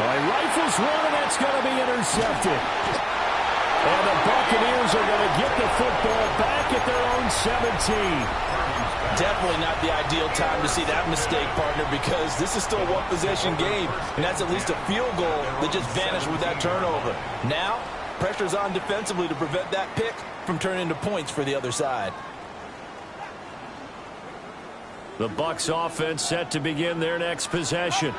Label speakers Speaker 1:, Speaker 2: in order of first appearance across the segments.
Speaker 1: Well, he rifles one, and that's going to be intercepted. And the Buccaneers are going to get the football back at their own 17.
Speaker 2: Definitely not the ideal time to see that mistake, partner, because this is still a one-possession game, and that's at least a field goal that just vanished with that turnover. Now, pressure's on defensively to prevent that pick from turning into points for the other side.
Speaker 1: The Bucs offense set to begin their next possession.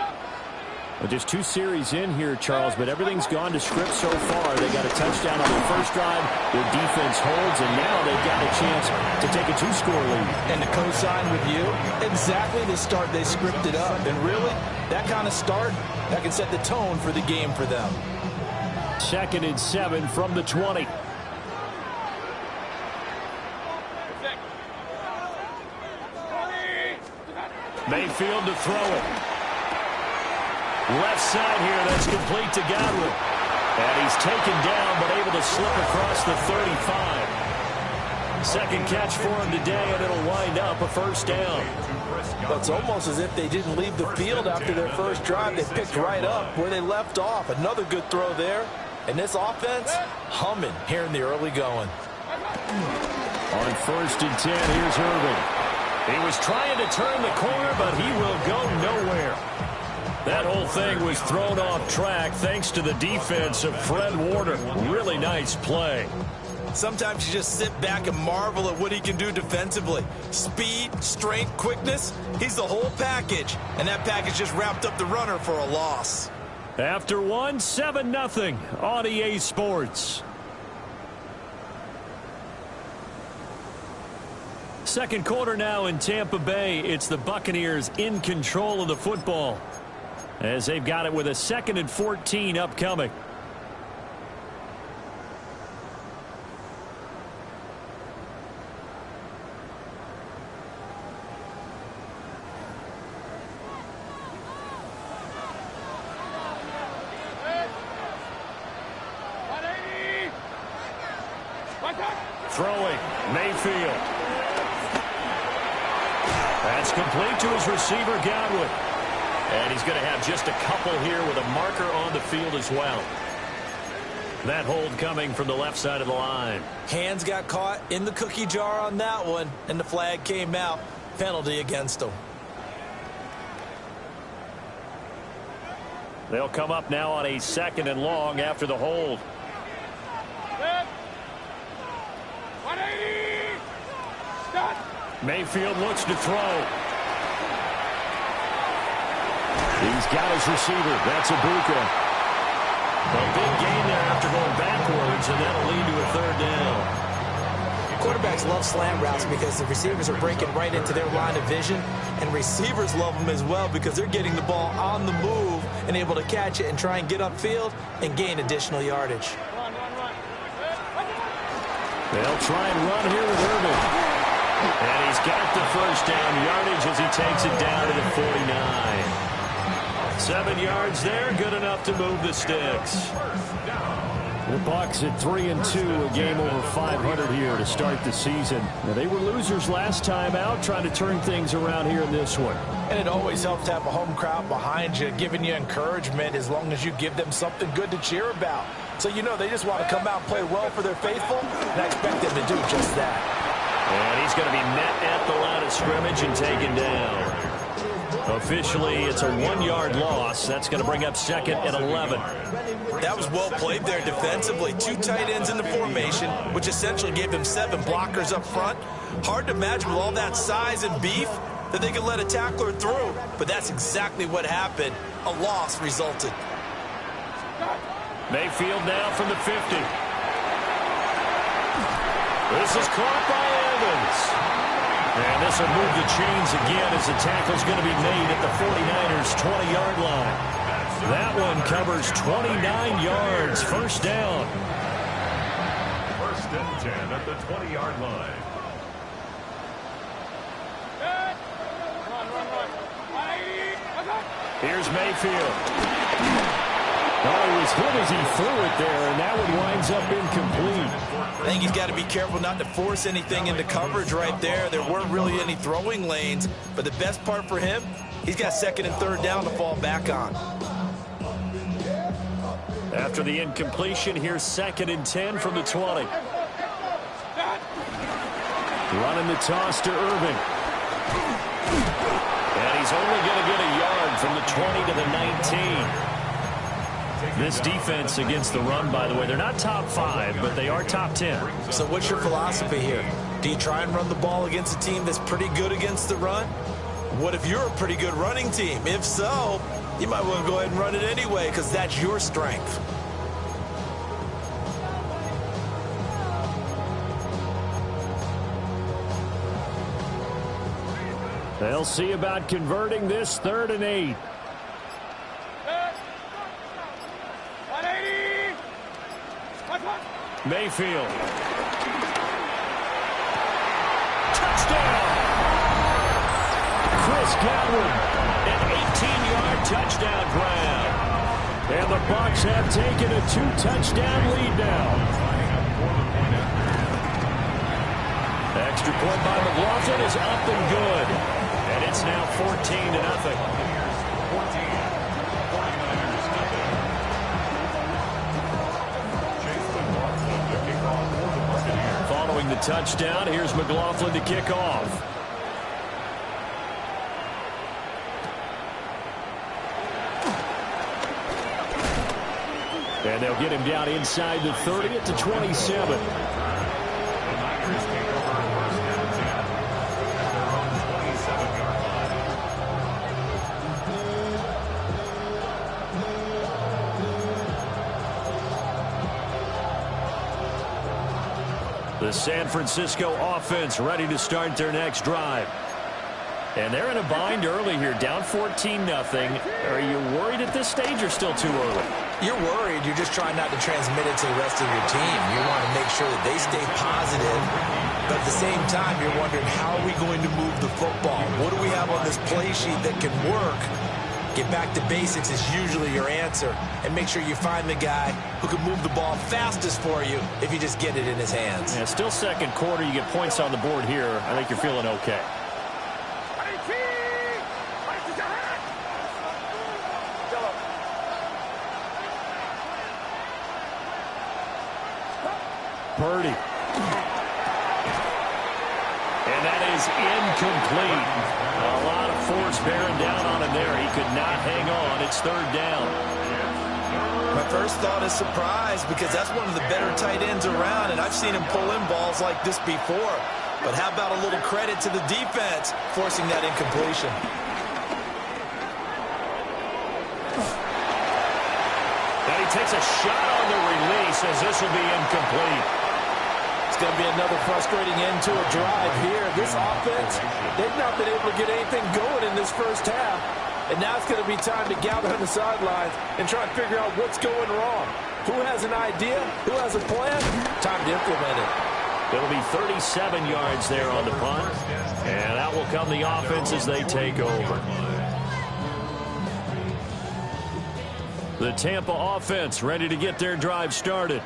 Speaker 1: Well, just 2 series in here, Charles, but everything's gone to script so far. They got a touchdown on their first drive. Their defense holds, and now they've got a chance to take a 2-score lead.
Speaker 2: And to co-sign with you, exactly the start they scripted up. And really, that kind of start, that can set the tone for the game for them.
Speaker 1: 2nd and 7 from the 20. Mayfield to throw it. Left side here, that's complete to Godwin. And he's taken down, but able to slip across the 35. Second catch for him today, and it'll wind up a first down.
Speaker 2: Well, it's almost as if they didn't leave the field after their first drive. They picked right up where they left off. Another good throw there. And this offense, humming here in the early going.
Speaker 1: On 1st and 10, here's Irvin. He was trying to turn the corner, but he will go nowhere. That whole thing was thrown off track thanks to the defense of Fred Warner. Really nice play.
Speaker 2: Sometimes you just sit back and marvel at what he can do defensively. Speed, strength, quickness, he's the whole package. And that package just wrapped up the runner for a loss.
Speaker 1: After 1, 7-0 on EA Sports. Second quarter now in Tampa Bay. It's the Buccaneers in control of the football, as they've got it with a 2nd and 14 upcoming. Throwing, Mayfield. That's complete to his receiver, Godwin. And he's going to have just a couple here with a marker on the field as well. That hold coming from the left side of the line.
Speaker 2: Hands got caught in the cookie jar on that one, and the flag came out. Penalty against him.
Speaker 1: They'll come up now on a 2nd and long after the hold. Mayfield looks to throw. He's got his receiver. That's Ibuka. A big gain there after going backwards, and that'll lead to a 3rd down.
Speaker 2: Quarterbacks love slant routes because the receivers are breaking right into their line of vision, and receivers love them as well because they're getting the ball on the move and able to catch it and try and get upfield and gain additional yardage.
Speaker 1: They'll try and run here with Irvin. And he's got the first down yardage as he takes it down to the 49. 7 yards there, good enough to move the sticks. The Bucs at 3-2, a game over 500 here to start the season. Now, they were losers last time out, trying to turn things around here in this one.
Speaker 2: And it always helps to have a home crowd behind you, giving you encouragement as long as you give them something good to cheer about. So you know they just want to come out and play well for their faithful, and I expect them to do just that.
Speaker 1: And he's going to be met at the line of scrimmage and taken down. Officially, it's a 1-yard loss. That's going to bring up 2nd and 11.
Speaker 2: That was well played there defensively. 2 tight ends in the formation, which essentially gave them 7 blockers up front. Hard to imagine with all that size and beef that they could let a tackler through. But that's exactly what happened. A loss resulted.
Speaker 1: Mayfield now from the 50. This is caught by Evans. And this will move the chains again as the tackle's going to be made at the 49ers' 20-yard line. That one covers 29 yards. First down.
Speaker 3: 1st and 10 at the 20-yard line.
Speaker 1: Here's Mayfield. Oh, he was hit as he threw it there, and that one winds up incomplete.
Speaker 2: I think he's got to be careful not to force anything into coverage right there. There weren't really any throwing lanes, but the best part for him, he's got 2nd and 3rd down to fall back on.
Speaker 1: After the incompletion, here's 2nd and 10 from the 20. Running the toss to Irving. And he's only going to get a yard from the 20 to the 19. This defense against the run, by the way, they're not top 5, but they are top 10.
Speaker 2: So what's your philosophy here? Do you try and run the ball against a team that's pretty good against the run? What if you're a pretty good running team? If so, you might want to go ahead and run it anyway because that's your strength.
Speaker 1: They'll see about converting this 3rd and 8. Mayfield. Touchdown! Chris Godwin, an 18-yard touchdown grab. And the Bucs have taken a 2-touchdown lead now. Extra point by McLaughlin is up and good. And it's now 14-0. Following the touchdown, here's McLaughlin to kick off. And they'll get him down inside the 30 at the 27. The San Francisco offense ready to start their next drive. And they're in a bind early here, down 14-0. Are you worried at this stage or still too early?
Speaker 2: You're worried. You're just trying not to transmit it to the rest of your team. You want to make sure that they stay positive. But at the same time, you're wondering, how are we going to move the football? What do we have on this play sheet that can work? Get back to basics is usually your answer. And make sure you find the guy who can move the ball fastest for you if you just get it in his hands.
Speaker 1: Yeah, still second quarter. You get points on the board here. I think you're feeling okay. Purdy. And that is incomplete. A lot of force bearing down on him there. He could not hang on. It's 3rd down.
Speaker 2: My first thought is surprise because that's one of the better tight ends around, and I've seen him pull in balls like this before. But how about a little credit to the defense forcing that incompletion?
Speaker 1: And he takes a shot on the release as this will be incomplete.
Speaker 4: It's going to be another frustrating end to a drive here. This offense, they've not been able to get anything going in this first half. And now it's going to be time to gather on the sidelines and try and figure out what's going wrong. Who has an idea? Who has a plan? Time to implement it.
Speaker 1: It'll be 37 yards there on the punt. And out will come the offense as they take over. The Tampa offense ready to get their drive started.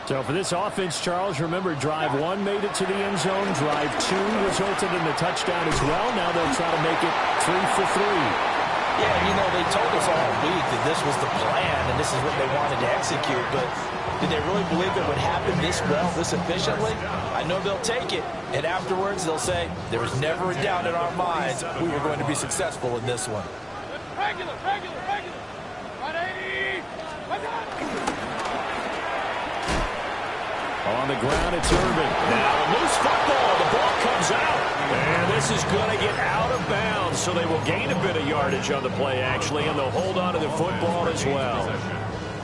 Speaker 1: So for this offense, Charles, remember, drive 1 made it to the end zone. Drive 2 resulted in a touchdown as well. Now they'll try to make it 3 for 3.
Speaker 4: Yeah, you know, they told us all week that this was the plan and this is what they wanted to execute. But did they really believe it would happen this well, this efficiently? I know they'll take it. And afterwards, they'll say, there was never a doubt in our minds we were going to be successful in this one.
Speaker 5: Regular. 180.
Speaker 1: On the ground, it's Irving. Now, loose football. The ball comes out. And this is going to get out of bounds, so they will gain a bit of yardage on the play, actually, and they'll hold on to the football as well.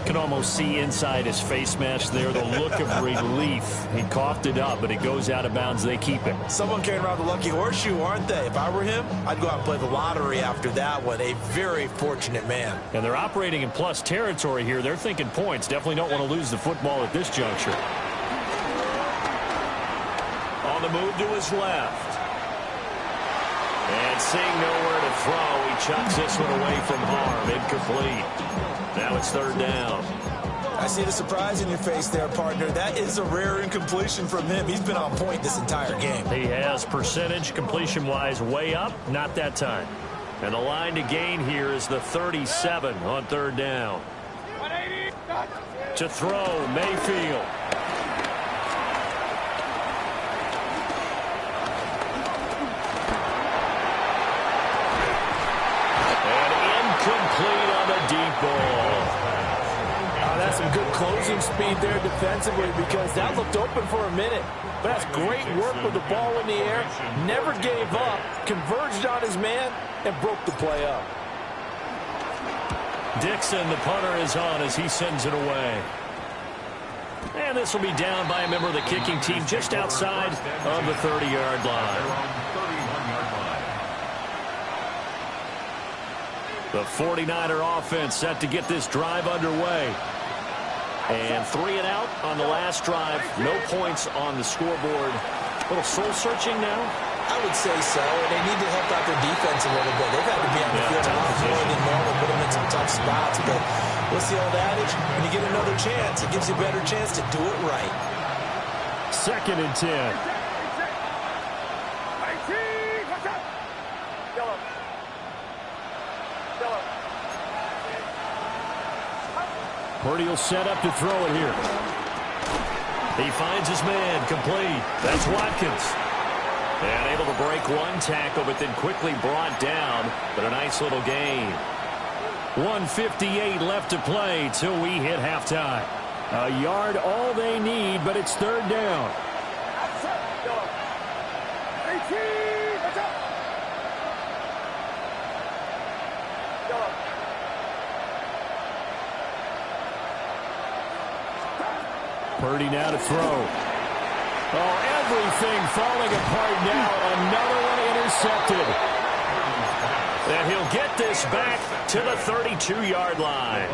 Speaker 1: Can almost see inside his face mask there the look of relief. He coughed it up, but it goes out of bounds. They keep it.
Speaker 2: Someone carrying around the lucky horseshoe, aren't they? If I were him, I'd go out and play the lottery after that one. A very fortunate man.
Speaker 1: And they're operating in plus territory here. They're thinking points. Definitely don't want to lose the football at this juncture. On the move to his left. And seeing nowhere to throw, he chucks this one away from harm. Incomplete. Now it's 3rd down.
Speaker 2: I see the surprise in your face there, partner. That is a rare incompletion from him. He's been on point this entire game.
Speaker 1: He has percentage completion-wise way up. Not that time. And the line to gain here is the 37 on 3rd down.
Speaker 5: 180.
Speaker 1: To throw, Mayfield. And incomplete on the deep ball.
Speaker 4: That's some good closing speed there defensively because that looked open for a minute. But that's great work with the ball in the air. Never gave up, converged on his man, and broke the play up.
Speaker 1: Dixon, the punter, is on as he sends it away. And this will be down by a member of the kicking team just outside of the 30-yard line. The 49er offense set to get this drive underway. And 3 and out on the last drive. No points on the scoreboard. A little soul-searching now?
Speaker 2: I would say so. And they need to help out their defense a little bit. They've had to be on the field a lot more than normal, put them in some tough spots. But what's the old adage? When you get another chance, it gives you a better chance to do it right.
Speaker 1: 2nd and 10. Purdy will set up to throw it here. He finds his man, complete. That's Watkins. And able to break one tackle, but then quickly brought down. But a nice little gain. 1:58 left to play till we hit halftime. A yard all they need, but it's 3rd down. Purdy now to throw. Oh, everything falling apart now. Another one intercepted. And he'll get this back to the 32-yard line.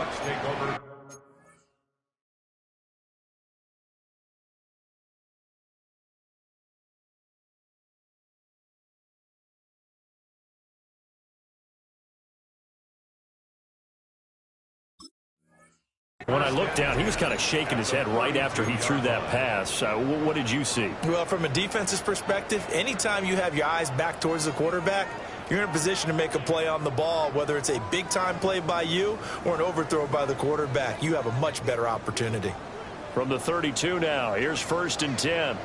Speaker 1: When I looked down, he was kind of shaking his head right after he threw that pass. What did you see?
Speaker 2: Well, from a defense's perspective, anytime you have your eyes back towards the quarterback, you're in a position to make a play on the ball, whether it's a big-time play by you or an overthrow by the quarterback. You have a much better opportunity.
Speaker 1: From the 32 now, here's 1st and 10.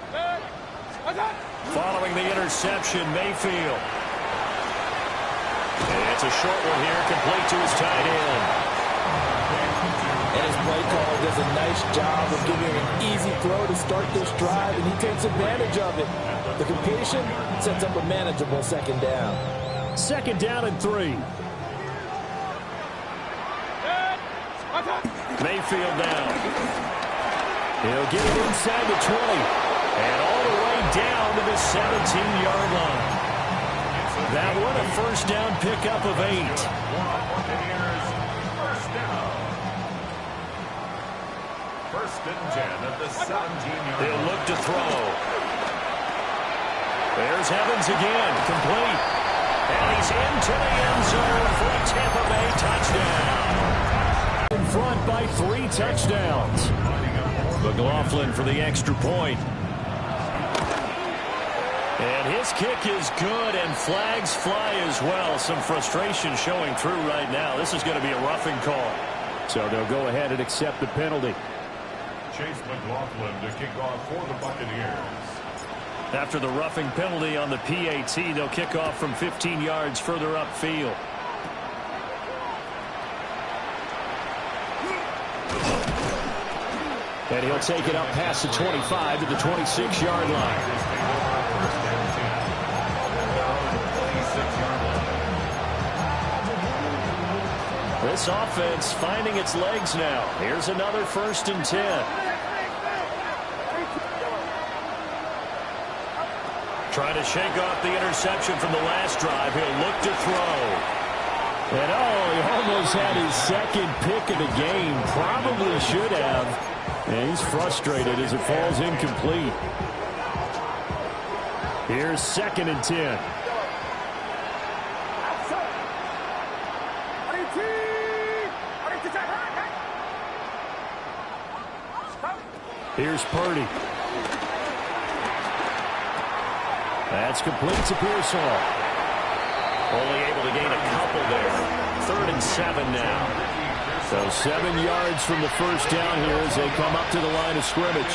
Speaker 1: Following the interception, Mayfield. And it's a short one here, complete to his tight end.
Speaker 4: And his play caller does a nice job of giving him an easy throw to start this drive, and he takes advantage of it. The completion sets up a manageable 2nd down.
Speaker 1: 2nd down and 3. Mayfield now. He'll get it inside the 20. And all the way down to the 17-yard line. That one a 1st down pickup of 8. They'll look to throw. There's Evans again, complete. And he's into the end zone for a Tampa Bay touchdown. In front by 3 touchdowns. McLaughlin for the extra point. And his kick is good, and flags fly as well. Some frustration showing through right now. This is going to be a roughing call. So they'll go ahead and accept the penalty.
Speaker 3: Chase McLaughlin to kick off for the Buccaneers.
Speaker 1: After the roughing penalty on the PAT, they'll kick off from 15 yards further upfield. And he'll take it up past the 25 to the 26-yard line. This offense finding its legs now. Here's another 1st and 10. Trying to shake off the interception from the last drive. He'll look to throw. And he almost had his 2nd pick of the game. Probably should have. And he's frustrated as it falls incomplete. Here's 2nd and 10. Here's Purdy. That's complete to Pearsall. Only able to gain a couple there. 3rd and 7 now. So 7 yards from the first down here as they come up to the line of scrimmage.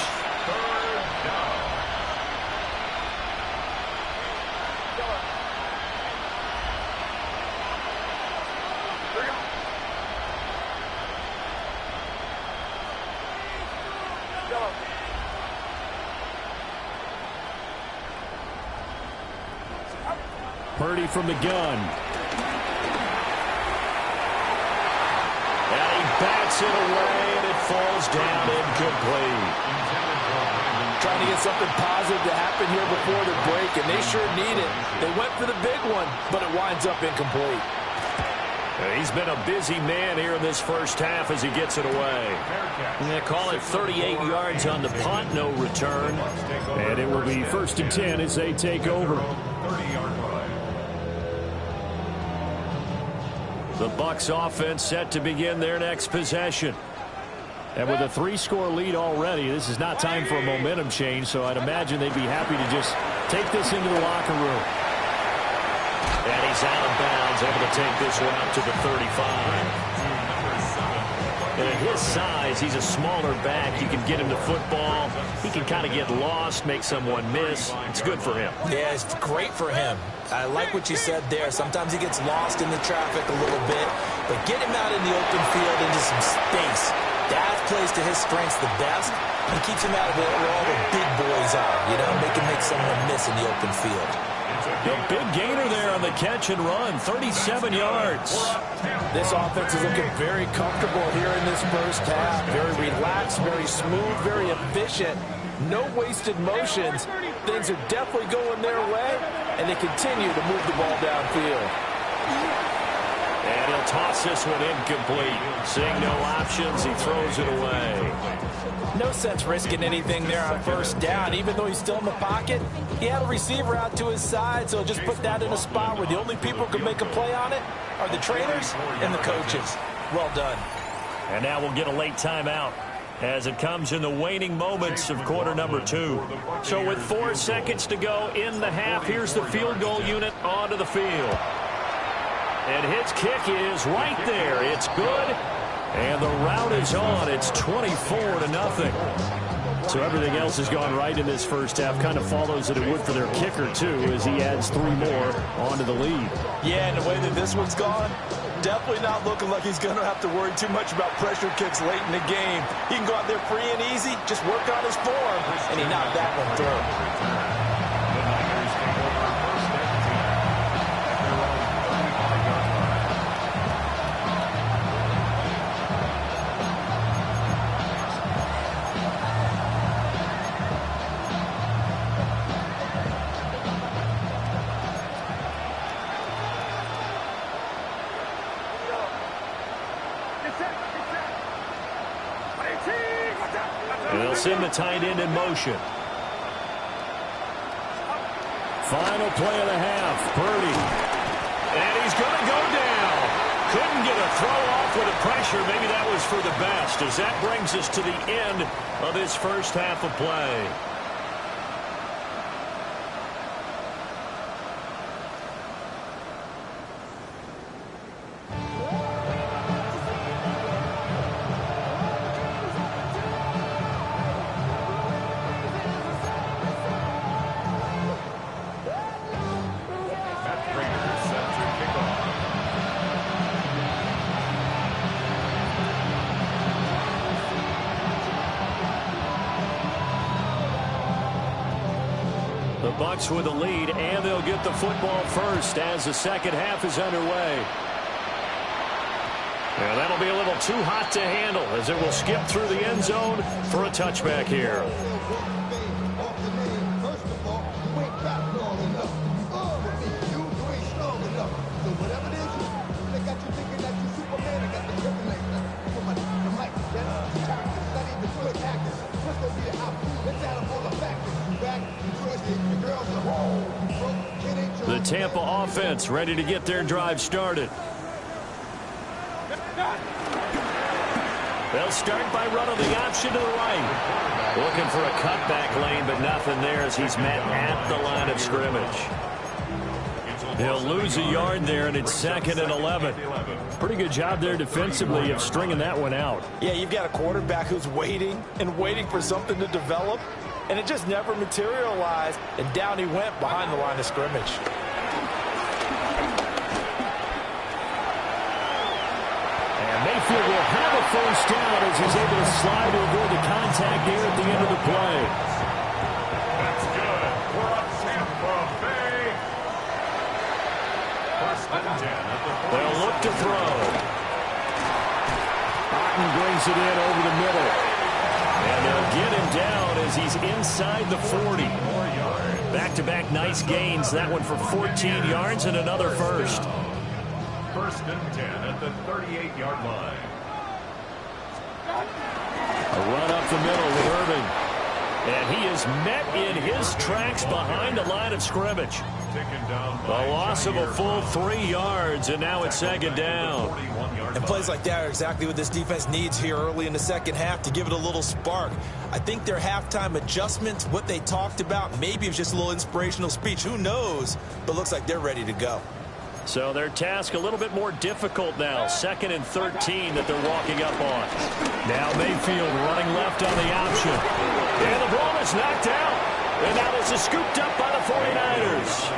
Speaker 1: Purdy from the gun. And he bats it away, and it falls down incomplete.
Speaker 4: Trying to get something positive to happen here before the break, and they sure need it. They went for the big one, but it winds up incomplete.
Speaker 1: He's been a busy man here in this first half as he gets it away. They call it 38 yards on the punt, no return. And it will be 1st and 10 as they take over.
Speaker 3: 30-yard line.
Speaker 1: The Bucs offense set to begin their next possession. And with a 3-score lead already, this is not time for a momentum change, so I'd imagine they'd be happy to just take this into the locker room. And he's out of bounds, able to take this one up to the 35. And at his size, he's a smaller back. You can get him to football. He can kind of get lost, make someone miss. It's good for him.
Speaker 2: Yeah, it's great for him. I like what you said there. Sometimes he gets lost in the traffic a little bit, but get him out in the open field into some space. That plays to his strengths the best and keeps him out of it where all the big boys are, you know, make someone miss in the open field.
Speaker 1: A big gainer there on the catch and run, 37 yards.
Speaker 4: This offense is looking very comfortable here in this first half. Very relaxed, very smooth, very efficient. No wasted motions. Things are definitely going their way, and they continue to move the ball downfield.
Speaker 1: And he'll toss this one incomplete. Seeing no options, he throws it away.
Speaker 4: No sense risking anything there on first down. Even though he's still in the pocket, he had a receiver out to his side, so just put that in a spot where the only people who can make a play on it are the trainers and the coaches. Well done.
Speaker 1: And now we'll get a late timeout as it comes in the waning moments of quarter number 2. So with 4 seconds to go in the half, here's the field goal unit onto the field. And his kick is right there. It's good. And the route is on. It's 24-0. So everything else has gone right in this first half. Kind of follows that it would for their kicker, too, as he adds 3 more onto the lead.
Speaker 4: Yeah, and the way that this one's gone, definitely not looking like he's going to have to worry too much about pressure kicks late in the game. He can go out there free and easy, just work on his form, and he knocked that one through.
Speaker 1: They'll send the tight end in motion. Final play of the half. Purdy. And he's going to go down. Couldn't get a throw off with the pressure. Maybe that was for the best, as that brings us to the end of this first half of play. Bucs with the lead, and they'll get the football first as the second half is underway. Yeah, that'll be a little too hot to handle as it will skip through the end zone for a touchback here. The Tampa offense ready to get their drive started. They'll start by running the option to the right. Looking for a cutback lane, but nothing there as he's met at the line of scrimmage. They'll lose a yard there, and it's 2nd and 11. Pretty good job there defensively of stringing that one out.
Speaker 4: Yeah, you've got a quarterback who's waiting and waiting for something to develop, and it just never materialized, and down he went behind the line of scrimmage.
Speaker 1: And Mayfield will have a first down as he's able to slide to avoid the contact there at the end of the play.
Speaker 3: That's good. We're up Tampa Bay. First and 10 at the 40.
Speaker 1: They'll look to throw. Otten brings it in over the middle. And they'll get him down as he's inside the 40. Back-to-back nice gains. That one for 14 yards and another first.
Speaker 3: First and 10 at the 38-yard line.
Speaker 1: A run up the middle with Irving. And he is met in his tracks behind the line of scrimmage. A loss of a full 3 yards, and now it's 2nd down.
Speaker 2: And plays like that are exactly what this defense needs here early in the second half to give it a little spark. I think their halftime adjustments, what they talked about, maybe it was just a little inspirational speech. Who knows? But looks like they're ready to go.
Speaker 1: So their task a little bit more difficult now. 2nd and 13 that they're walking up on. Now Mayfield running left on the option. And the ball is knocked out. And now this is scooped up by the 49ers.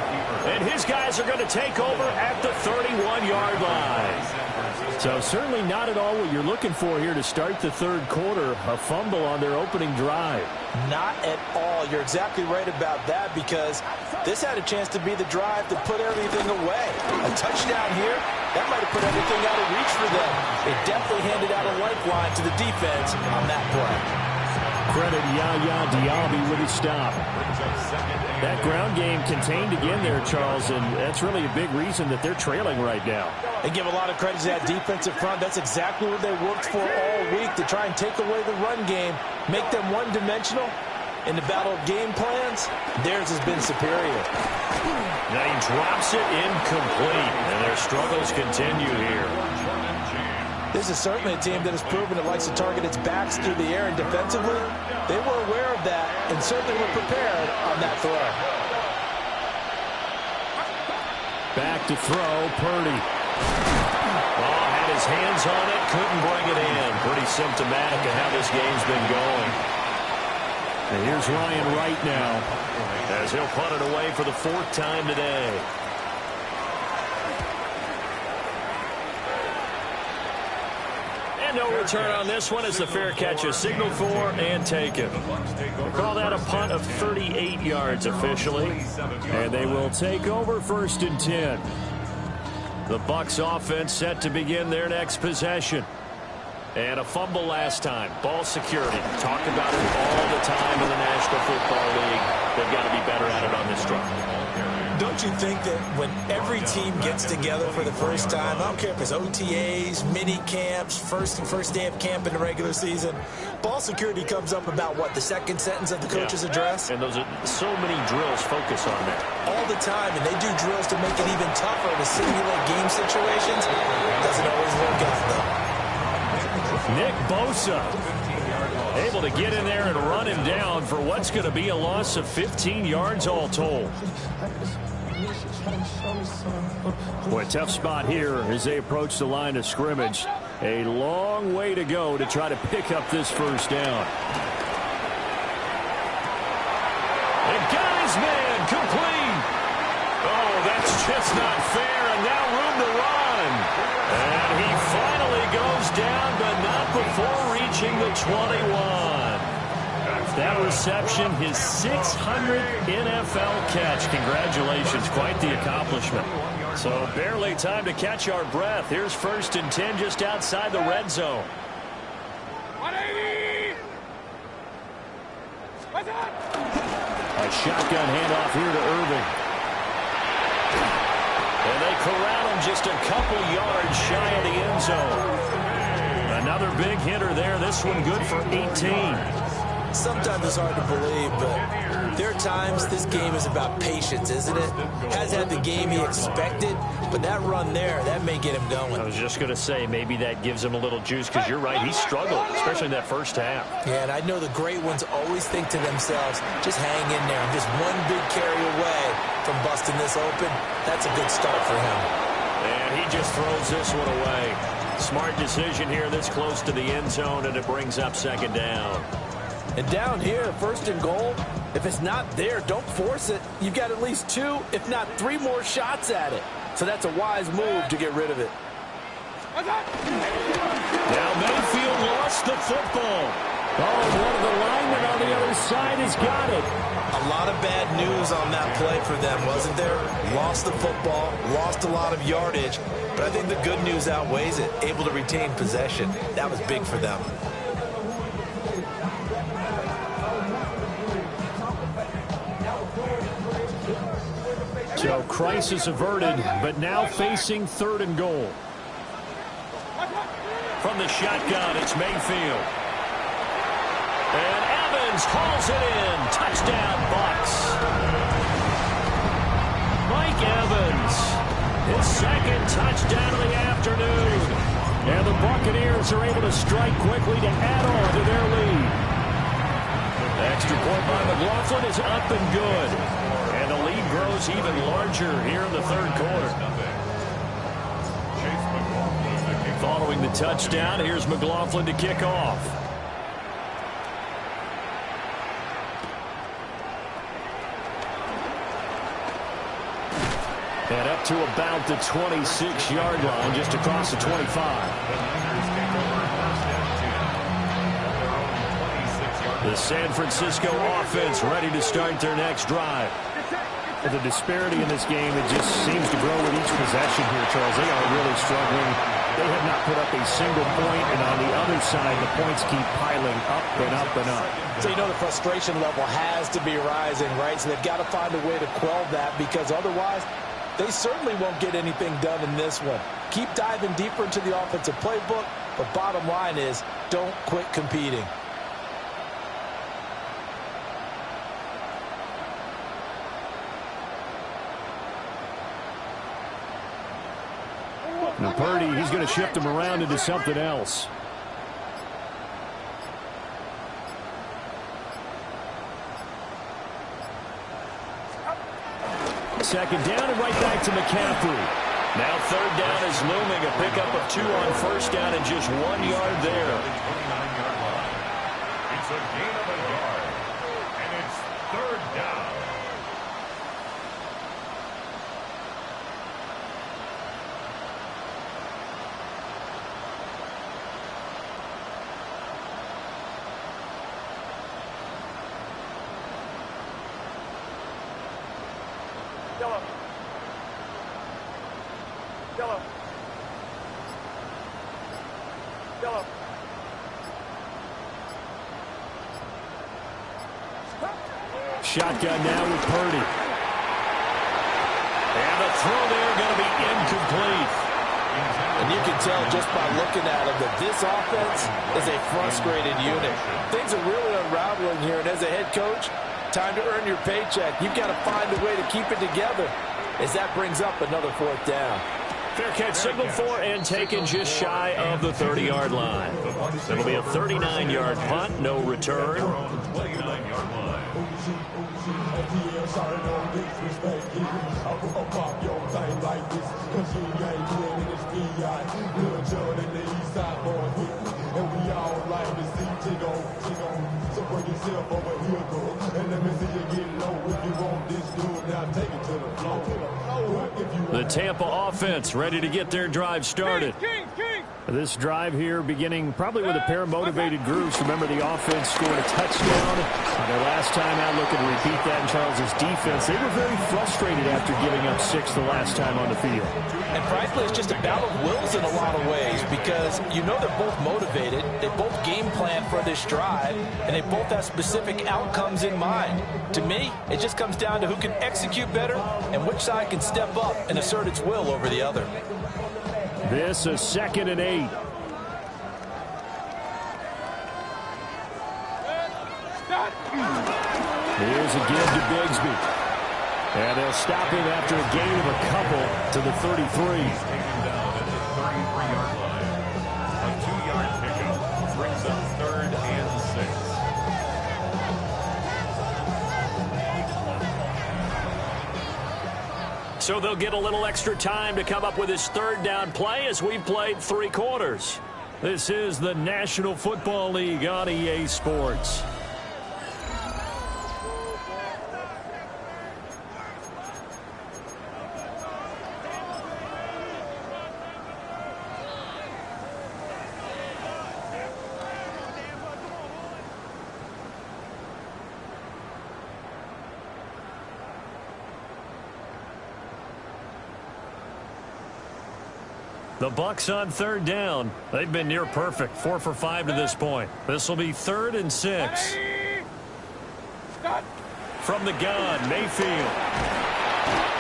Speaker 1: And his guys are going to take over at the 31-yard line. So certainly not at all what you're looking for here to start the third quarter. A fumble on their opening drive.
Speaker 4: Not at all. You're exactly right about that, because this had a chance to be the drive to put everything away. A touchdown here, that might have put everything out of reach for them. It definitely handed out a lifeline to the defense on that play.
Speaker 1: Credit Yaya Diaby with his stop. That ground game contained again there, Charles, and that's really a big reason that they're trailing right now.
Speaker 4: They give a lot of credit to that defensive front. That's exactly what they worked for all week, to try and take away the run game, make them one-dimensional. In the battle of game plans, theirs has been superior.
Speaker 1: Now he drops it incomplete, and their struggles continue here.
Speaker 4: This is certainly a team that has proven it likes to target its backs through the air, and defensively, they were aware of that and certainly were prepared on that throw.
Speaker 1: Back to throw, Purdy. Oh, had his hands on it, couldn't bring it in. Pretty symptomatic of how this game's been going. And here's Ryan Wright now, as he'll punt it away for the 4th time today. No return on this one as the fair catch is signaled for and taken. We'll call that a punt of 38 yards officially. And they will take over 1st and 10. The Bucs offense set to begin their next possession. And a fumble last time. Ball security. Talk about it all the time in the National Football League. They've got to be better at it on this drive.
Speaker 2: Don't you think that when every team gets together for the first time, I don't care if it's OTAs, mini camps, first day of camp in the regular season, ball security comes up about, what, the second sentence of the coach's address?
Speaker 1: And those are so many drills focus on that.
Speaker 2: All the time, and they do drills to make it even tougher to simulate game situations. Doesn't always work out, though.
Speaker 1: Nick Bosa able to get in there and run him down for what's going to be a loss of 15 yards all told. Boy, tough spot here as they approach the line of scrimmage. A long way to go to try to pick up this first down. And got his man complete. Oh, that's just not fair, and now room to run. And he finally goes down, but not before reaching the 21. That reception, his 600th NFL catch. Congratulations, quite the accomplishment. So barely time to catch our breath. Here's 1st and 10 just outside the red zone.
Speaker 5: 180! What's up?
Speaker 1: A shotgun handoff here to Irving. And they corral him just a couple yards shy of the end zone. Another big hitter there. This one good for 18.
Speaker 2: Sometimes it's hard to believe, but there are times this game is about patience, isn't it? Has had the game he expected, but that run there, that may get him going.
Speaker 1: I was just going to say, maybe that gives him a little juice, because you're right, he struggled, especially in that first half.
Speaker 2: Yeah, and I know the great ones always think to themselves, just hang in there. I'm just one big carry away from busting this open. That's a good start for him.
Speaker 1: And he just throws this one away. Smart decision here this close to the end zone, and it brings up second down.
Speaker 4: And down here, first and goal, if it's not there, don't force it. You've got at least 2, if not 3 more shots at it. So that's a wise move to get rid of it.
Speaker 1: Now Mayfield lost the football.
Speaker 5: Oh, one of the linemen on the other side has got it.
Speaker 2: A lot of bad news on that play for them, wasn't there? Lost the football, lost a lot of yardage, but I think the good news outweighs it. Able to retain possession. That was big for them.
Speaker 5: So crisis averted, but now facing third and goal.
Speaker 1: From the shotgun, it's Mayfield. And Evans hauls it in. Touchdown, Bucs. Mike Evans, his second touchdown of the afternoon.
Speaker 5: And the Buccaneers are able to strike quickly to add on to their lead.
Speaker 1: The extra point by McLaughlin is up and good. And the lead grows even larger here in the third quarter. Following the touchdown, here's McLaughlin to kick off.
Speaker 5: And up to about the 26-yard line, just across the 25.
Speaker 1: The San Francisco offense ready to start their next drive.
Speaker 5: The disparity in this game, it just seems to grow with each possession here, Charles. They are really struggling. They have not put up a single point, and on the other side, the points keep piling up and up and up.
Speaker 4: So you know the frustration level has to be rising, right? So they've got to find a way to quell that, because otherwise they certainly won't get anything done in this one. Keep diving deeper into the offensive playbook, but bottom line is don't quit competing.
Speaker 5: Now Purdy, he's going to shift him around into something else. Second down and right back to McCaffrey.
Speaker 1: Now third down is looming. A pickup of 2 on first down and just 1 yard there.
Speaker 3: It's a gain of a yard, and it's third down.
Speaker 5: Shotgun now with Purdy.
Speaker 1: And the throw there going to be incomplete.
Speaker 4: And you can tell just by looking at him that this offense is a frustrated unit. Things are really unraveling here, and as a head coach, time to earn your paycheck. You've got to find a way to keep it together, as that brings up another fourth down.
Speaker 1: Fair catch signaled for and taken just shy of the 30-yard line. It'll be a 39-yard punt, no return. The Tampa offense ready to get their drive started.
Speaker 5: This drive here beginning probably with a pair of motivated groups. Remember, the offense scored a touchdown on their last time out. Looking to repeat that in Charles's defense. They were very frustrated after giving up 6 the last time on the field.
Speaker 4: And frankly, it's just a battle of wills in a lot of ways, because you know they're both motivated. They both game plan for this drive, and they both have specific outcomes in mind. To me, it just comes down to who can execute better and which side can step up and assert its will over the other.
Speaker 5: This is 2nd and 8. Here's a give to Bigsby. And they'll stop him after a gain of a couple to the 33.
Speaker 3: Taken down at the 33-yard line. A 2-yard pickup brings up 3rd and 6.
Speaker 1: So they'll get a little extra time to come up with his 3rd down play as we've played 3 quarters.
Speaker 5: This is the National Football League on EA Sports.
Speaker 1: The Bucs on 3rd down. They've been near perfect, 4 for 5 to this point. This will be 3rd and 6. From the gun, Mayfield.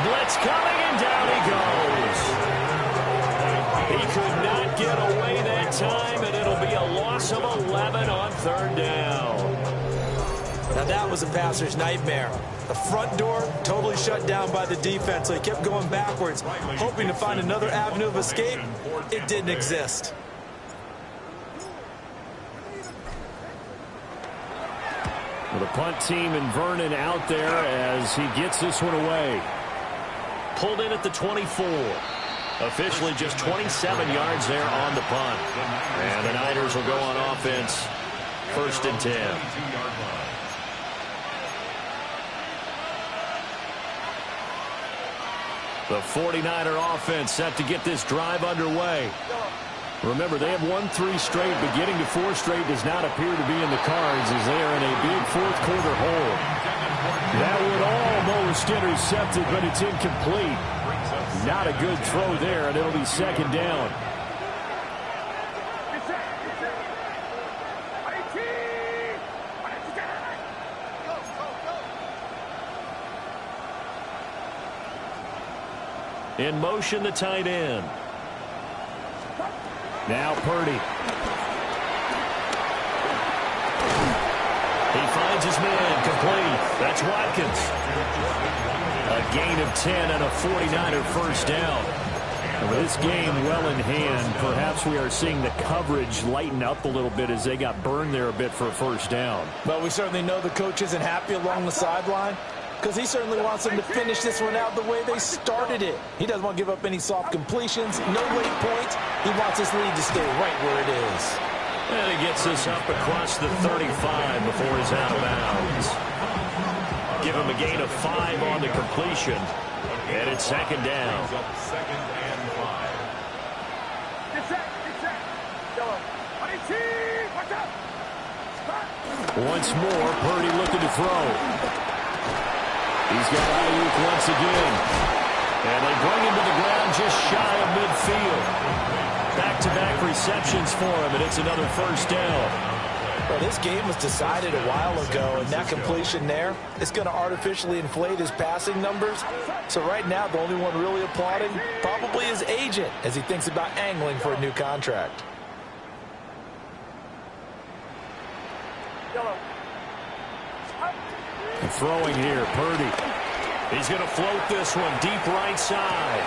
Speaker 1: Blitz coming, and down he goes. He could not get away that time, and it'll be a loss of 11 on 3rd down.
Speaker 2: Now that was a passer's nightmare. The front door totally shut down by the defense, so he kept going backwards, hoping to find another avenue of escape. It didn't exist.
Speaker 5: Well, the punt team and Vernon out there as he gets this one away.
Speaker 1: Pulled in at the 24. Officially just 27 yards there on the punt. And the Niners will go on offense. 1st and 10. The 49er offense set to get this drive underway.
Speaker 5: Remember, they have won 3 straight, but getting to 4 straight does not appear to be in the cards as they are in a big 4th quarter hole. That would almost intercepted, but it's incomplete. Not a good throw there, and it'll be 2nd down.
Speaker 1: In motion, the tight end.
Speaker 5: Now Purdy.
Speaker 1: He finds his man, complete. That's Watkins. A gain of 10 and a 49er 1st down.
Speaker 5: And with this game well in hand, perhaps we are seeing the coverage lighten up a little bit as they got burned there a bit for a 1st down.
Speaker 4: But we certainly know the coach isn't happy along the sideline, because he certainly wants them to finish this one out the way they started it. He doesn't want to give up any soft completions, no late points. He wants his lead to stay right where it is.
Speaker 1: And he gets this up across the 35 before he's out of bounds. Give him a gain of 5 on the completion. And it's 2nd down.
Speaker 3: 2nd and 5.
Speaker 5: Once more, Purdy looking to throw. He's got Ayuk once again. And they bring him to the ground just shy of midfield. Back-to-back receptions for him, and it's another 1st down.
Speaker 4: Well, this game was decided a while ago, and that completion there is going to artificially inflate his passing numbers. So right now, the only one really applauding probably his agent as he thinks about angling for a new contract.
Speaker 5: And throwing here, Purdy.
Speaker 1: He's going to float this one deep right side.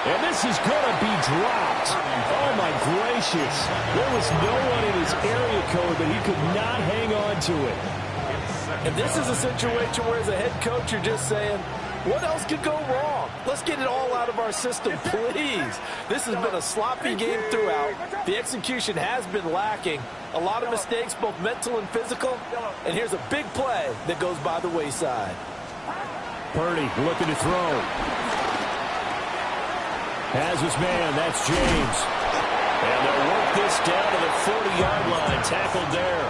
Speaker 5: And this is going to be dropped. Oh, my gracious. There was no one in his area code, but he could not hang on to it.
Speaker 4: And this is a situation where, as a head coach, you're just saying, what else could go wrong? Let's get it all out of our system, please. This has been a sloppy game throughout. The execution has been lacking. A lot of mistakes, both mental and physical. And here's a big play that goes by the wayside.
Speaker 5: Purdy looking to throw. Has his man. That's James.
Speaker 1: And they'll work this down to the 40-yard line. Tackled there.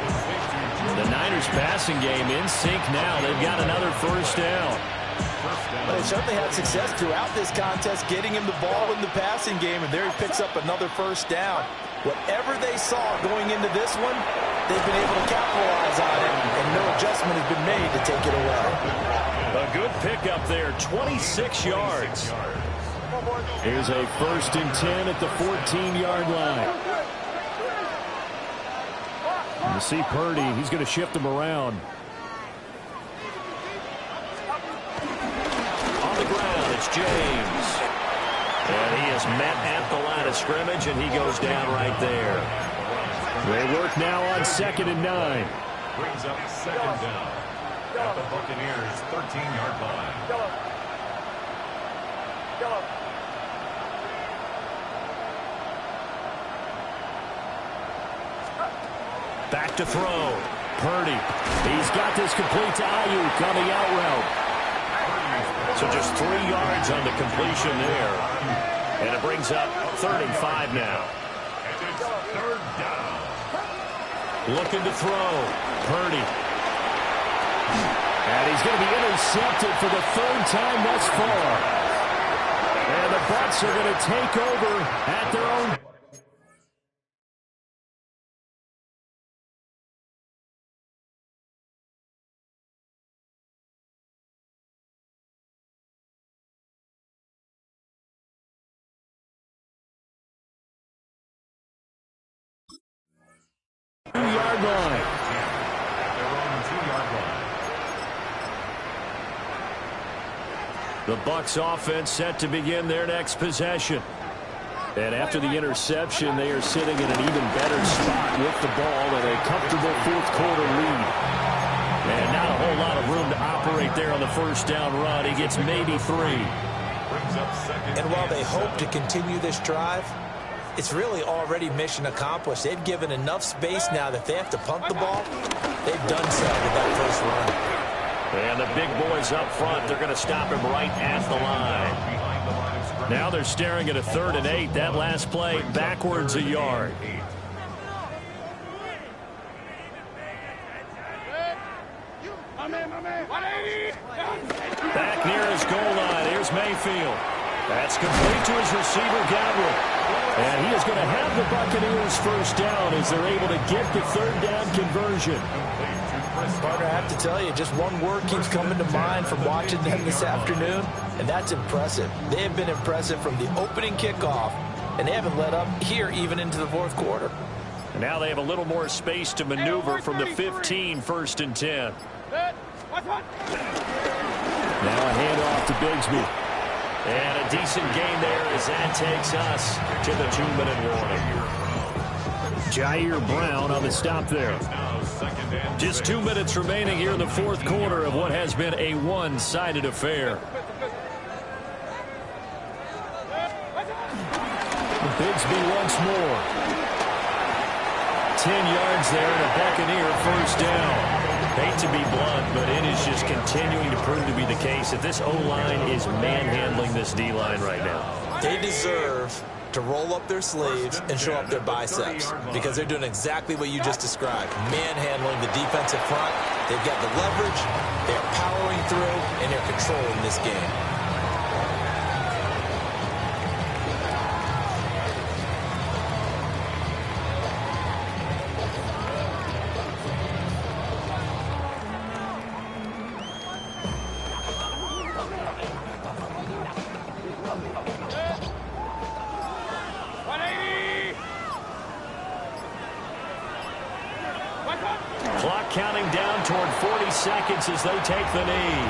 Speaker 1: The Niners passing game in sync now. They've got another 1st down.
Speaker 4: Well, they certainly had success throughout this contest getting him the ball in the passing game, and there he picks up another 1st down. Whatever they saw going into this one, they've been able to capitalize on it, and no adjustment has been made to take it away.
Speaker 1: A good pickup there, 26 yards.
Speaker 5: Here's a 1st and 10 at the 14-yard line. And you see Purdy, he's going to shift him around.
Speaker 1: James. And he is met at the line of scrimmage, and he goes down right there.
Speaker 5: They work now on 2nd and 9.
Speaker 3: Brings up 2nd down at the Buccaneers' 13-yard line.
Speaker 1: Back to throw. Purdy. He's got this complete to Ayuk on the out route. So just 3 yards on the completion there. And it brings up 3rd and 5 now.
Speaker 3: And it's 3rd down.
Speaker 1: Looking to throw. Purdy.
Speaker 5: And he's going to be intercepted for the 3rd time thus far. And the Bucs are going to take over at their own. Yard line.
Speaker 3: At their own 2-yard line.
Speaker 1: The Bucs offense set to begin their next possession. And after the interception, they are sitting in an even better spot with the ball and a comfortable 4th quarter lead. And not a whole lot of room to operate there on the 1st down run. He gets maybe 3.
Speaker 3: Brings up 2nd.
Speaker 2: And while they hope to continue this drive, it's really already mission accomplished. They've given enough space now that they have to punt the ball. They've done so with that first run.
Speaker 1: And the big boys up front, they're going to stop him right at the line.
Speaker 3: Behind the line of scrimmage.
Speaker 1: Now they're staring at a 3rd and 8. That last play backwards a yard. Back near his goal line. Here's Mayfield. That's complete to his receiver, Godwin. And he is going to have the Buccaneers 1st down as they're able to get the 3rd down conversion.
Speaker 4: Partner, I have to tell you, just one word keeps coming to mind from watching them this afternoon, and that's impressive. They have been impressive from the opening kickoff, and they haven't let up here even into the 4th quarter.
Speaker 1: And now they have a little more space to maneuver from the 15, 1st and 10.
Speaker 5: Now a handoff to Bigsby.
Speaker 1: And a decent gain there as that takes us to the 2-minute warning.
Speaker 5: Jair Brown on the stop there.
Speaker 1: Just 2 minutes remaining here in the 4th quarter of what has been a one-sided affair.
Speaker 5: Bigsby once more.
Speaker 1: 10 yards there and a Buccaneer 1st down. Hate to be blunt, but it is just continuing to prove to be the case that this O-line is manhandling this D-line right now.
Speaker 2: They deserve to roll up their sleeves and show up their biceps because they're doing exactly what you just described, manhandling the defensive front. They've got the leverage, they're powering through, and they're controlling this game.
Speaker 1: Clock counting down toward 40 seconds as they take the knee.